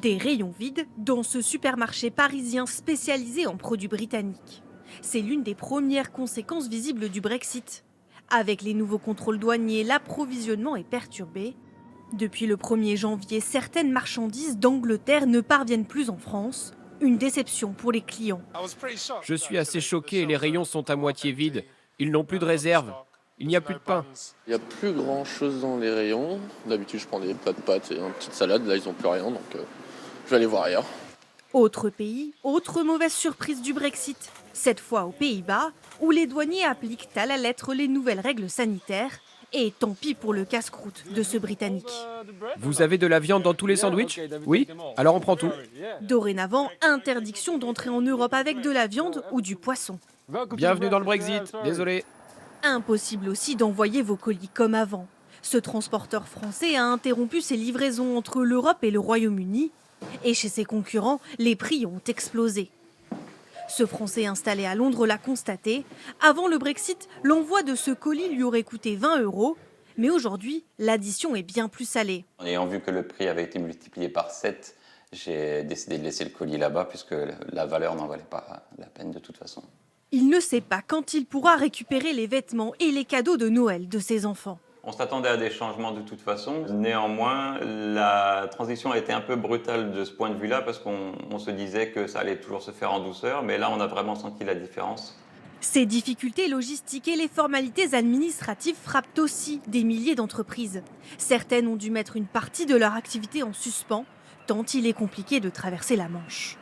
Des rayons vides dans ce supermarché parisien spécialisé en produits britanniques. C'est l'une des premières conséquences visibles du Brexit. Avec les nouveaux contrôles douaniers, l'approvisionnement est perturbé. Depuis le 1er janvier, certaines marchandises d'Angleterre ne parviennent plus en France. Une déception pour les clients. Je suis assez choqué, les rayons sont à moitié vides. Ils n'ont plus de réserve. Il n'y a plus de pain. Il n'y a plus grand chose dans les rayons. D'habitude, je prends des plats de pâtes et une petite salade. Là, ils n'ont plus rien, donc je vais aller voir ailleurs. Autre pays, autre mauvaise surprise du Brexit. Cette fois aux Pays-Bas, où les douaniers appliquent à la lettre les nouvelles règles sanitaires. Et tant pis pour le casse-croûte de ce Britannique. Vous avez de la viande dans tous les sandwichs? Oui? Alors on prend tout. Dorénavant, interdiction d'entrer en Europe avec de la viande ou du poisson. Bienvenue dans le Brexit, désolé. Impossible aussi d'envoyer vos colis comme avant. Ce transporteur français a interrompu ses livraisons entre l'Europe et le Royaume-Uni. Et chez ses concurrents, les prix ont explosé. Ce Français installé à Londres l'a constaté. Avant le Brexit, l'envoi de ce colis lui aurait coûté 20 €. Mais aujourd'hui, l'addition est bien plus salée. En ayant vu que le prix avait été multiplié par 7, j'ai décidé de laisser le colis là-bas puisque la valeur n'en valait pas la peine de toute façon. Il ne sait pas quand il pourra récupérer les vêtements et les cadeaux de Noël de ses enfants. On s'attendait à des changements de toute façon. Néanmoins, la transition a été un peu brutale de ce point de vue-là parce qu'on se disait que ça allait toujours se faire en douceur, mais là on a vraiment senti la différence. Ces difficultés logistiques et les formalités administratives frappent aussi des milliers d'entreprises. Certaines ont dû mettre une partie de leur activité en suspens, tant il est compliqué de traverser la Manche.